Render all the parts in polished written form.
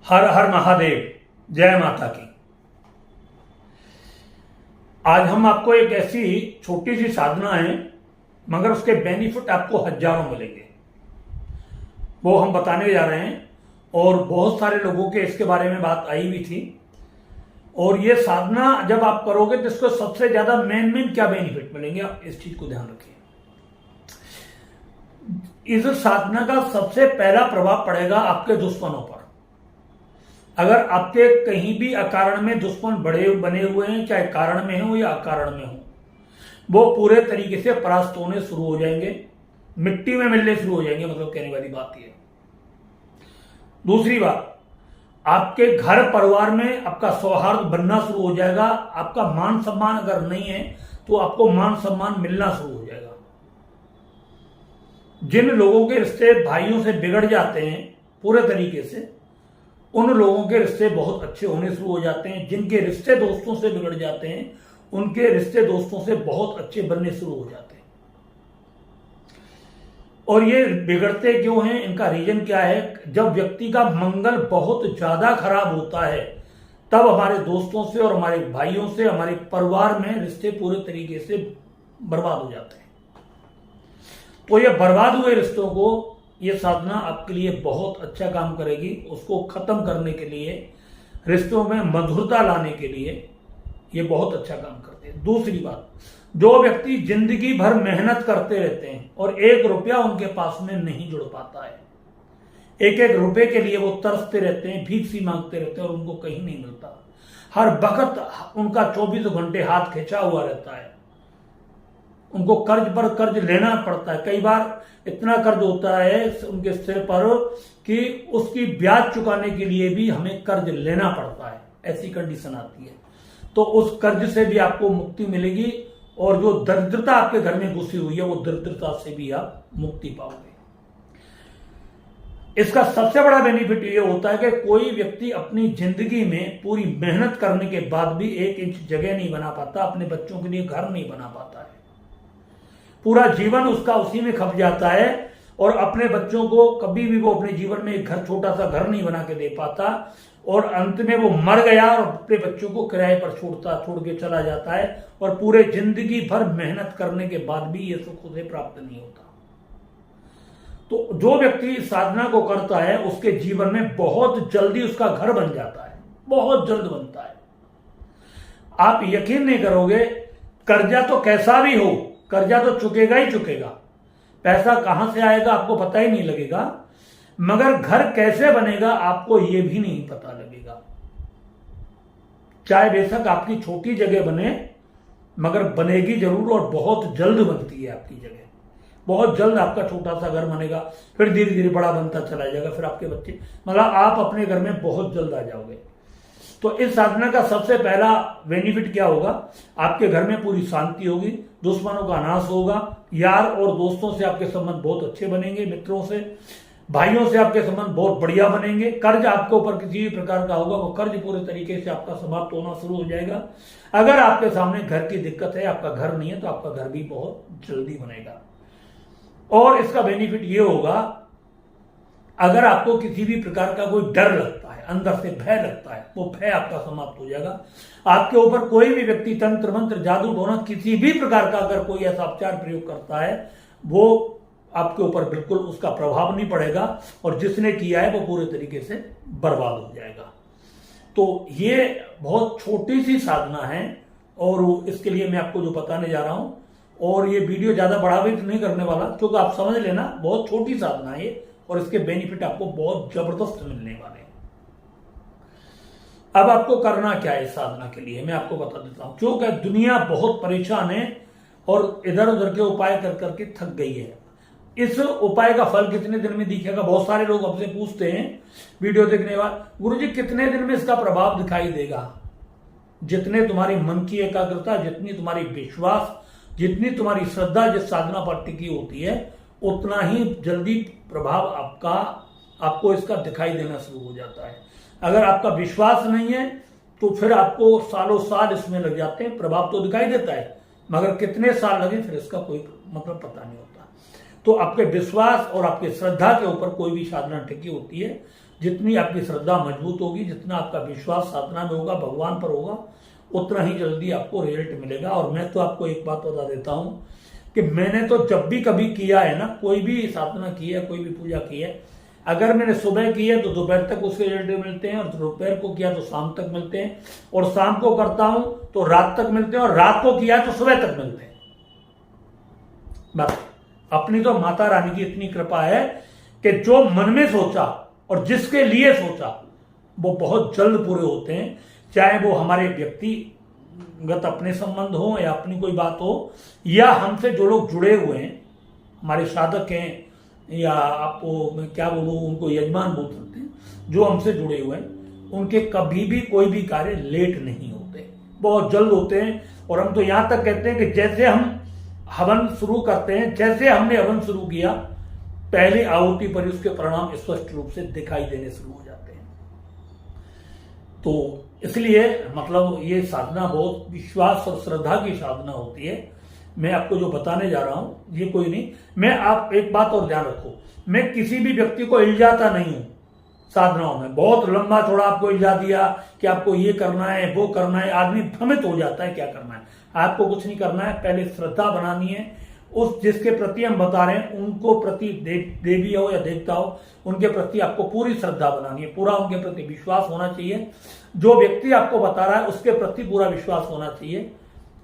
हर हर महादेव, जय माता की। आज हम आपको एक ऐसी छोटी सी साधना है मगर उसके बेनिफिट आपको हजारों मिलेंगे, वो हम बताने जा रहे हैं। और बहुत सारे लोगों के इसके बारे में बात आई भी थी। और ये साधना जब आप करोगे तो इसको सबसे ज्यादा मेन क्या बेनिफिट मिलेंगे, आप इस चीज को ध्यान रखिए। इस साधना का सबसे पहला प्रभाव पड़ेगा आपके दुश्मनों पर। अगर आपके कहीं भी अकारण में दुश्मन बने हुए हैं, चाहे कारण में हो या अकारण में हो, वो पूरे तरीके से परास्त होने शुरू हो जाएंगे, मिट्टी में मिलने शुरू हो जाएंगे। मतलब कहने वाली बात यह है। दूसरी बात, आपके घर परिवार में आपका सौहार्द बनना शुरू हो जाएगा। आपका मान सम्मान अगर नहीं है तो आपको मान सम्मान मिलना शुरू हो जाएगा। जिन लोगों के रिश्ते भाइयों से बिगड़ जाते हैं पूरे तरीके से, उन लोगों के रिश्ते बहुत अच्छे होने शुरू हो जाते हैं। जिनके रिश्ते दोस्तों से बिगड़ जाते हैं, उनके रिश्ते दोस्तों से बहुत अच्छे बनने शुरू हो जाते हैं। और ये बिगड़ते क्यों हैं, इनका रीजन क्या है? जब व्यक्ति का मंगल बहुत ज्यादा खराब होता है तब हमारे दोस्तों से और हमारे भाइयों से, हमारे परिवार में रिश्ते पूरे तरीके से बर्बाद हो जाते हैं। तो ये बर्बाद हुए रिश्तों को ये साधना आपके लिए बहुत अच्छा काम करेगी। उसको खत्म करने के लिए, रिश्तों में मधुरता लाने के लिए ये बहुत अच्छा काम करते हैं। दूसरी बात, जो व्यक्ति जिंदगी भर मेहनत करते रहते हैं और एक रुपया उनके पास में नहीं जुड़ पाता है, एक एक रुपए के लिए वो तरसते रहते हैं, भीख सी मांगते रहते हैं और उनको कहीं नहीं मिलता। हर वक्त उनका 24 घंटे हाथ खिंचा हुआ रहता है। उनको कर्ज पर कर्ज लेना पड़ता है। कई बार इतना कर्ज होता है उनके सिर पर कि उसकी ब्याज चुकाने के लिए भी हमें कर्ज लेना पड़ता है। ऐसी कंडीशन आती है। तो उस कर्ज से भी आपको मुक्ति मिलेगी और जो दरिद्रता आपके घर में घुसी हुई है, वो दरिद्रता से भी आप मुक्ति पाओगे। इसका सबसे बड़ा बेनिफिट ये होता है कि कोई व्यक्ति अपनी जिंदगी में पूरी मेहनत करने के बाद भी 1 इंच जगह नहीं बना पाता, अपने बच्चों के लिए घर नहीं बना पाता है। पूरा जीवन उसका उसी में खप जाता है और अपने बच्चों को कभी भी वो अपने जीवन में एक घर, छोटा सा घर नहीं बना के दे पाता और अंत में वो मर गया और अपने बच्चों को किराए पर छोड़ के चला जाता है और पूरे जिंदगी भर मेहनत करने के बाद भी ये सुख उसे प्राप्त नहीं होता। तो जो व्यक्ति साधना को करता है उसके जीवन में बहुत जल्दी उसका घर बन जाता है, बहुत जल्द बनता है। आप यकीन नहीं करोगे, कर्जा तो कैसा भी हो, कर्जा तो चुकेगा ही चुकेगा। पैसा कहां से आएगा आपको पता ही नहीं लगेगा, मगर घर कैसे बनेगा आपको यह भी नहीं पता लगेगा। चाहे बेशक आपकी छोटी जगह बने, मगर बनेगी जरूर और बहुत जल्द बनती है आपकी जगह। बहुत जल्द आपका छोटा सा घर बनेगा, फिर धीरे धीरे बड़ा बनता चला जाएगा, फिर आपके बच्चे, मतलब आप अपने घर में बहुत जल्द आ जाओगे। तो इस साधना का सबसे पहला बेनिफिट क्या होगा? आपके घर में पूरी शांति होगी, दुश्मनों का नाश होगा, यार और दोस्तों से आपके संबंध बहुत अच्छे बनेंगे, मित्रों से, भाइयों से आपके संबंध बहुत बढ़िया बनेंगे। कर्ज आपके ऊपर किसी भी प्रकार का होगा, वो कर्ज पूरे तरीके से आपका समाप्त होना शुरू हो जाएगा। अगर आपके सामने घर की दिक्कत है, आपका घर नहीं है, तो आपका घर भी बहुत जल्दी बनेगा। और इसका बेनिफिट ये होगा, अगर आपको किसी भी प्रकार का कोई डर लगता है, अंदर से भय लगता है, वो भय आपका समाप्त हो जाएगा। आपके ऊपर कोई भी व्यक्ति तंत्र मंत्र, जादू टोना, किसी भी प्रकार का अगर कोई ऐसा उपचार प्रयोग करता है, वो आपके ऊपर बिल्कुल उसका प्रभाव नहीं पड़ेगा और जिसने किया है वो पूरे तरीके से बर्बाद हो जाएगा। तो ये बहुत छोटी सी साधना है और इसके लिए मैं आपको जो बताने जा रहा हूं, और ये वीडियो ज्यादा बढ़ावित नहीं करने वाला, क्योंकि आप समझ लेना बहुत छोटी साधना है और इसके बेनिफिट आपको बहुत जबरदस्त मिलने वाले हैं। अब आपको करना क्या है इस साधना के लिए, मैं आपको बता देता हूं। क्योंकि दुनिया बहुत परेशान है और इधर उधर के उपाय कर करके थक गई है। इस उपाय का फल कितने दिन में दिखेगा? बहुत सारे लोग हमसे पूछते हैं वीडियो देखने के बाद, गुरुजी कितने दिन में इसका प्रभाव दिखाई देगा? जितने तुम्हारी मन की एकाग्रता, जितनी तुम्हारी विश्वास, जितनी तुम्हारी श्रद्धा जिस साधना पर टिकी होती है, उतना ही जल्दी प्रभाव आपको इसका दिखाई देना शुरू हो जाता है। अगर आपका विश्वास नहीं है तो फिर आपको सालों साल इसमें लग जाते हैं। प्रभाव तो दिखाई देता है, मगर कितने साल लगे फिर इसका कोई मतलब पता नहीं होता। तो आपके विश्वास और आपके श्रद्धा के ऊपर कोई भी साधना टिकी होती है। जितनी आपकी श्रद्धा मजबूत होगी, जितना आपका विश्वास साधना में होगा, भगवान पर होगा, उतना ही जल्दी आपको रिजल्ट मिलेगा। और मैं तो आपको एक बात बता देता हूं कि मैंने तो जब भी कभी किया है ना, कोई भी साधना की है, कोई भी पूजा की है, अगर मैंने सुबह की है तो दोपहर तक उसके रिजल्ट मिलते हैं, और दोपहर को किया तो शाम तक मिलते हैं, और शाम को करता हूं तो रात तक मिलते हैं, और रात को किया तो सुबह तक मिलते हैं। बस अपनी तो माता रानी की इतनी कृपा है कि जो मन में सोचा और जिसके लिए सोचा वो बहुत जल्द पूरे होते हैं। चाहे वो हमारे व्यक्तिगत अपने संबंध हो, या अपनी कोई बात हो, या हमसे जो लोग जुड़े हुए हैं, हमारे साधक हैं, या आपको मैं क्या बोलूं, उनको यजमान बोल सकते हैं, जो हमसे जुड़े हुए हैं, उनके कभी भी कोई भी कार्य लेट नहीं होते, बहुत जल्द होते हैं। और हम तो यहां तक कहते हैं कि जैसे हम हवन शुरू करते हैं, जैसे हमने हवन शुरू किया, पहली आहुति पर उसके परिणाम स्पष्ट रूप से दिखाई देने शुरू हो जाते हैं। तो इसलिए मतलब ये साधना बहुत विश्वास और श्रद्धा की साधना होती है। मैं आपको जो बताने जा रहा हूं ये कोई नहीं, मैं आप एक बात और ध्यान रखो, मैं किसी भी व्यक्ति को इल्जाता नहीं हूं साधनाओं में। बहुत लंबा चौड़ा आपको इल्जा दिया कि आपको ये करना है, वो करना है, आदमी भ्रमित हो जाता है क्या करना है। आपको कुछ नहीं करना है, पहले श्रद्धा बनानी है। उस जिसके प्रति हम बता रहे हैं उनको प्रति, देवी हो या देवता हो, उनके प्रति आपको पूरी श्रद्धा बनानी है, पूरा उनके प्रति विश्वास होना चाहिए। जो व्यक्ति आपको बता रहा है उसके प्रति पूरा विश्वास होना चाहिए,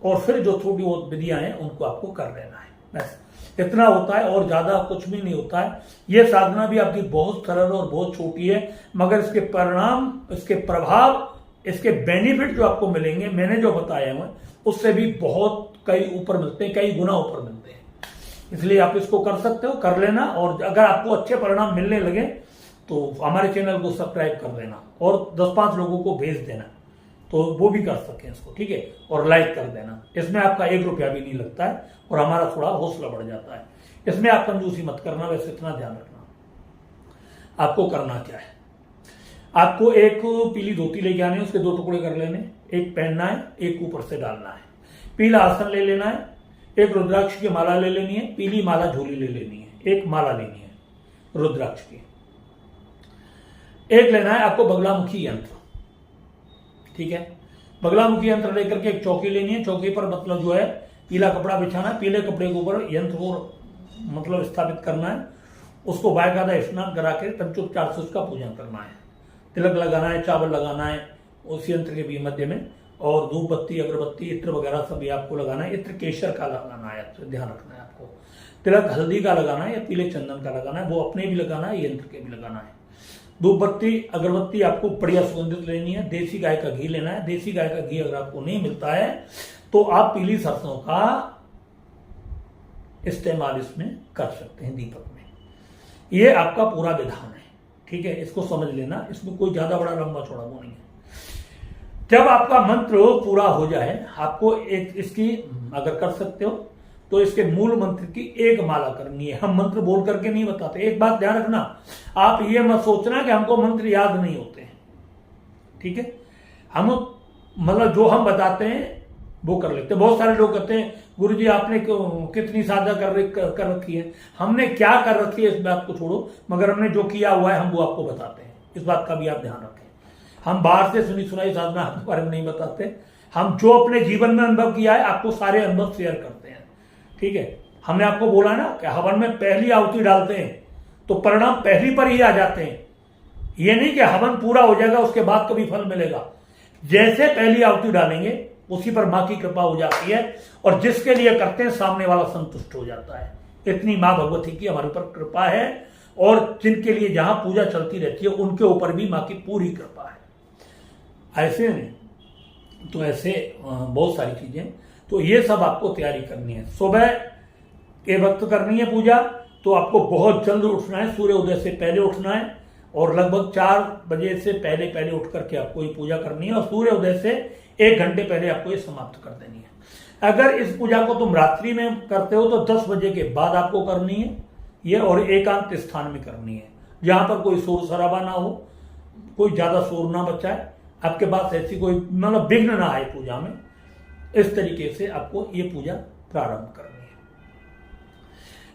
और फिर जो छोटी बहुत विधियां हैं उनको आपको कर लेना है। बस इतना होता है, और ज्यादा कुछ भी नहीं होता है। ये साधना भी आपकी बहुत सरल और बहुत छोटी है, मगर इसके परिणाम, इसके प्रभाव, इसके बेनिफिट जो आपको मिलेंगे, मैंने जो बताया है उससे भी बहुत कई ऊपर मिलते हैं, कई गुना ऊपर मिलते हैं। इसलिए आप इसको कर सकते हो, कर लेना। और अगर आपको अच्छे परिणाम मिलने लगे तो हमारे चैनल को सब्सक्राइब कर देना, और 10-5 लोगों को भेज देना, तो वो भी कर सकें इसको, ठीक है। और लाइक कर देना, इसमें आपका 1 रुपया भी नहीं लगता है, और हमारा थोड़ा हौसला बढ़ जाता है। इसमें आप कंजूसी मत करना, वैसे इतना ध्यान रखना। आपको करना क्या है, आपको एक पीली धोती लेके आनी है, उसके 2 टुकड़े कर लेने, एक पहनना है, एक ऊपर से डालना है। पीला आसन ले लेना है, एक रुद्राक्ष की माला ले लेनी है, पीली माला झोली ले लेनी है, एक माला लेनी है रुद्राक्ष की। एक लेना है आपको बगलामुखी यंत्र, ठीक है। बगलामुखी यंत्र लेकर के एक चौकी लेनी है, चौकी पर मतलब जो है पीला कपड़ा बिछाना है, पीले कपड़े के ऊपर यंत्र को मतलब स्थापित करना है, उसको बाकायदा स्नान करा के पंचोपचार से उसका पूजन करना है। तिलक लगाना है, चावल लगाना है उस यंत्र के भी मध्य में, और धूप बत्ती, अगरबत्ती, इत्र वगैरह सभी आपको लगाना है। इत्र केशर का लगाना है, तो ध्यान रखना है आपको। तिलक हल्दी का लगाना है या पीले चंदन का लगाना है, वो अपने भी लगाना है, यंत्र के भी लगाना है। धूप बत्ती, अगरबत्ती आपको बढ़िया सुगंधित लेनी है। देसी गाय का घी लेना है। देसी गाय का घी अगर आपको नहीं मिलता है तो आप पीली सरसों का इस्तेमाल इसमें कर सकते हैं दीपक में। ये आपका पूरा विधान है, ठीक है। इसको समझ लेना, इसमें कोई ज्यादा बड़ा लंबा चौड़ा वो नहीं है। जब आपका मंत्र पूरा हो जाए, आपको एक इसकी अगर कर सकते हो तो इसके मूल मंत्र की एक माला करनी है। हम मंत्र बोल करके नहीं बताते। एक बात ध्यान रखना, आप ये मत सोचना कि हमको मंत्र याद नहीं होते हैं, ठीक है। हम मतलब जो हम बताते हैं वो कर लेते हैं। बहुत सारे लोग कहते हैं गुरुजी आपने कितनी साधना कर रखी है। हमने क्या कर रखी है इस बात को छोड़ो, मगर हमने जो किया हुआ है हम वो आपको बताते हैं। इस बात का भी आप ध्यान रखें। हम बाहर से सुनी सुनाई साधना आपके बारे में नहीं बताते। हम जो अपने जीवन में अनुभव किया है आपको सारे अनुभव शेयर करते हैं, ठीक है। हमने आपको बोला ना कि हवन में पहली आहुति डालते हैं तो परिणाम पहली पर ही आ जाते हैं। ये नहीं कि हवन पूरा हो जाएगा उसके बाद कभी फल मिलेगा। जैसे पहली आहुति डालेंगे उसी पर मां की कृपा हो जाती है, और जिसके लिए करते हैं सामने वाला संतुष्ट हो जाता है। इतनी मां भगवती की हमारे ऊपर कृपा है, और जिनके लिए जहां पूजा चलती रहती है उनके ऊपर भी मां की पूरी कृपा है। ऐसे नहीं तो ऐसे बहुत सारी चीजें, तो ये सब आपको तैयारी करनी है। सुबह के वक्त करनी है पूजा, तो आपको बहुत जल्द उठना है, सूर्य उदय से पहले उठना है, और लगभग 4 बजे से पहले पहले उठ करके आपको ये पूजा करनी है, और सूर्य उदय से 1 घंटे पहले आपको ये समाप्त कर देनी है। अगर इस पूजा को तुम रात्रि में करते हो तो 10 बजे के बाद आपको करनी है ये, और एकांत स्थान में करनी है जहां पर कोई शोर शराबा ना हो, कोई ज्यादा शोर ना बचाए, आपके पास ऐसी कोई मतलब विघ्न ना आए पूजा में। इस तरीके से आपको ये पूजा प्रारंभ करनी है।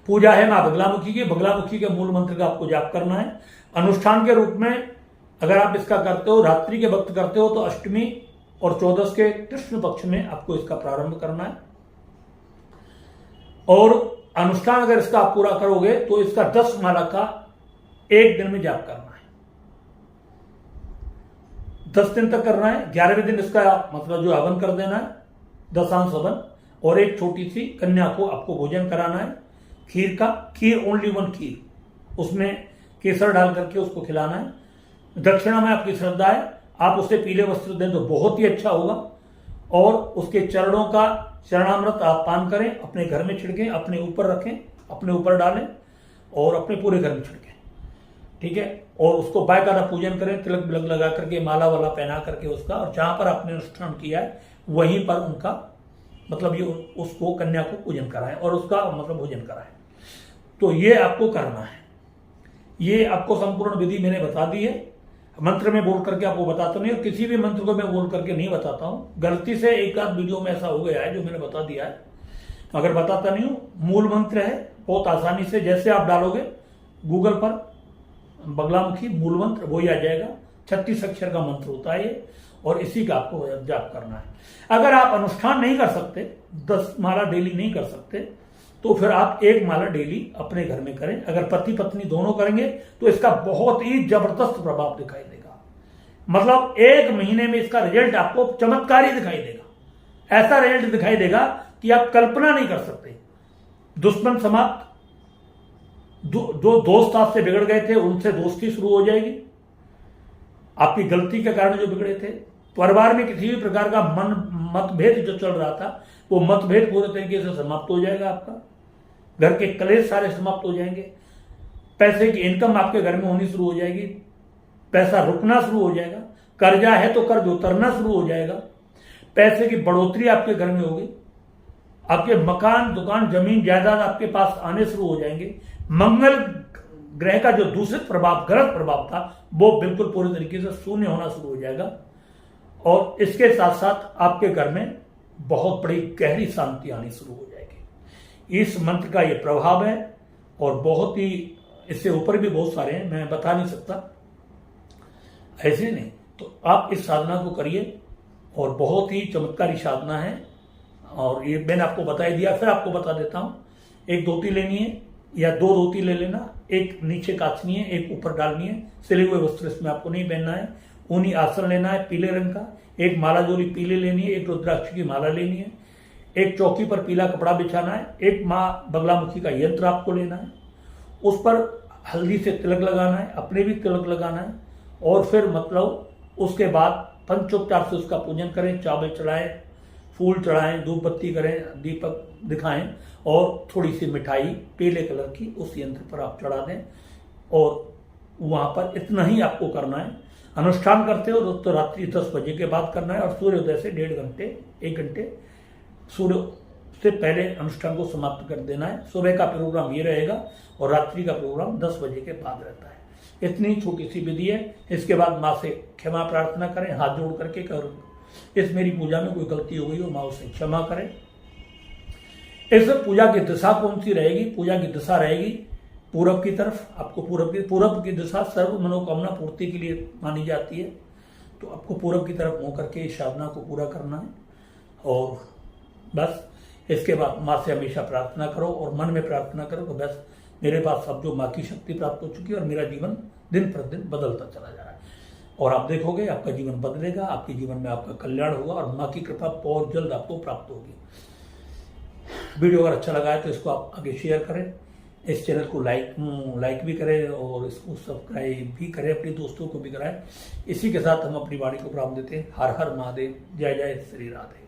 पूजा है माँ बगलामुखी की। बगलामुखी के मूल मंत्र का आपको जाप करना है। अनुष्ठान के रूप में अगर आप इसका करते हो, रात्रि के वक्त करते हो, तो अष्टमी और 14 के कृष्ण पक्ष में आपको इसका प्रारंभ करना है। और अनुष्ठान अगर इसका आप पूरा करोगे तो इसका 10 माला का एक दिन में जाप करना है। 10 दिन तक करना है। 11वें दिन इसका मतलब जो हवन कर देना है, दशांश हवन, और एक छोटी सी कन्या को आपको भोजन कराना है खीर का। खीर ओनली 1 खीर, उसमें केसर डाल करके उसको खिलाना है। दक्षिणा में आपकी श्रद्धा है, आप उसे पीले वस्त्र दें तो बहुत ही अच्छा होगा। और उसके चरणों का चरणामृत आप पान करें, अपने घर में छिड़कें, अपने ऊपर रखें, अपने ऊपर डालें और अपने पूरे घर में छिड़कें, ठीक है। और उसको बाकायदा पूजन करें, तिलक बिलक लगा करके, माला वाला पहना करके उसका, और जहां पर आपने अनुष्ठान किया है वहीं पर उनका मतलब ये उसको कन्या को पूजन कराएं और उसका मतलब भोजन कराएं। तो ये आपको करना है। ये आपको संपूर्ण विधि मैंने बता दी है। मंत्र में बोल करके आपको बताता नहीं, और किसी भी मंत्र को मैं बोल करके नहीं बताता हूं। गलती से एक आध वीडियो में ऐसा हो गया है जो मैंने बता दिया है, अगर बताता नहीं हूं। मूल मंत्र है, बहुत आसानी से जैसे आप डालोगे गूगल पर बगलामुखी मूल मंत्र, वही आ जाएगा। 36 अक्षर का मंत्र होता है ये, और इसी का आपको जाप करना है। अगर आप अनुष्ठान नहीं कर सकते, 10 माला डेली नहीं कर सकते, तो फिर आप 1 माला डेली अपने घर में करें। अगर पति पत्नी दोनों करेंगे तो इसका बहुत ही जबरदस्त प्रभाव दिखाई देगा। मतलब 1 महीने में इसका रिजल्ट आपको चमत्कारी दिखाई देगा। ऐसा रिजल्ट दिखाई देगा कि आप कल्पना नहीं कर सकते। दुश्मन समाप्त, जो दोस्त आपसे बिगड़ गए थे उनसे दोस्ती शुरू हो जाएगी। आपकी गलती के कारण जो बिगड़े थे, परिवार में किसी भी प्रकार का मतभेद जो चल रहा था, वो मतभेद पूरे तरीके से समाप्त हो जाएगा। आपका घर के कलेश सारे समाप्त हो जाएंगे। पैसे की इनकम आपके घर में होनी शुरू हो जाएगी। पैसा रुकना शुरू हो जाएगा। कर्जा है तो कर्ज उतरना शुरू हो जाएगा। पैसे की बढ़ोतरी आपके घर में होगी। आपके मकान, दुकान, जमीन, जायदाद आपके पास आने शुरू हो जाएंगे। मंगल ग्रह का जो दूषित प्रभाव, गलत प्रभाव था, वो बिल्कुल पूरी तरीके से शून्य होना शुरू हो जाएगा। और इसके साथ साथ आपके घर में बहुत बड़ी गहरी शांति आनी शुरू हो जाएगी। इस मंत्र का ये प्रभाव है, और बहुत ही इससे ऊपर भी बहुत सारे हैं, मैं बता नहीं सकता, ऐसे नहीं। तो आप इस साधना को करिए, और बहुत ही चमत्कारी साधना है। और ये मैंने आपको बता ही दिया, फिर आपको बता देता हूं। एक धोती लेनी है या 2 धोती ले लेना, एक नीचे काचनी है, एक ऊपर डालनी है। सिले हुए वस्त्र इसमें आपको नहीं पहनना है। ऊनी आसन लेना है पीले रंग का, एक माला जोड़ी पीले लेनी है, एक रुद्राक्ष की माला लेनी है, एक चौकी पर पीला कपड़ा बिछाना है, एक माँ बगलामुखी का यंत्र आपको लेना है, उस पर हल्दी से तिलक लगाना है, अपने भी तिलक लगाना है। और फिर मतलब उसके बाद पंचोपचार से उसका पूजन करें, चावल चढ़ाएं, फूल चढ़ाएं, धूप बत्ती करें, दीपक दिखाएं, और थोड़ी सी मिठाई पीले कलर की उस यंत्र पर आप चढ़ा दें। और वहां पर इतना ही आपको करना है। अनुष्ठान करते हो तो रात्रि 10 बजे के बाद करना है, और सूर्योदय से 1.5 घंटे 1 घंटे सूर्य से पहले अनुष्ठान को समाप्त कर देना है। सुबह का प्रोग्राम ये रहेगा, और रात्रि का प्रोग्राम 10 बजे के बाद रहता है। इतनी छोटी सी विधि है। इसके बाद माँ से क्षमा प्रार्थना करें, हाथ जोड़ करके कर, इस मेरी पूजा में कोई गलती हो गई हो, माँ उसे क्षमा करें। इस पूजा की दिशा कौन सी रहेगी? पूजा की दिशा रहेगी पूरब की तरफ। आपको पूरब की दिशा सर्व मनोकामना पूर्ति के लिए मानी जाती है। तो आपको पूरब की तरफ मुंह करके इस साधना को पूरा करना है। और बस इसके बाद माँ से हमेशा प्रार्थना करो, और मन में प्रार्थना करो कि बस मेरे पास अब जो माँ की शक्ति प्राप्त हो चुकी है, और मेरा जीवन दिन प्रतिदिन बदलता चला जा रहा है। और आप देखोगे आपका जीवन बदलेगा, आपके जीवन में आपका कल्याण होगा, और माँ की कृपा बहुत जल्द आपको प्राप्त होगी। वीडियो अगर अच्छा लगा है तो इसको आप आगे शेयर करें, इस चैनल को लाइक भी करें, और इसको सब्सक्राइब भी करें, अपने दोस्तों को भी कराएं। इसी के साथ हम अपनी वाणी को प्रारंभ देते हैं। हर हर महादेव, जय जय श्री राधे।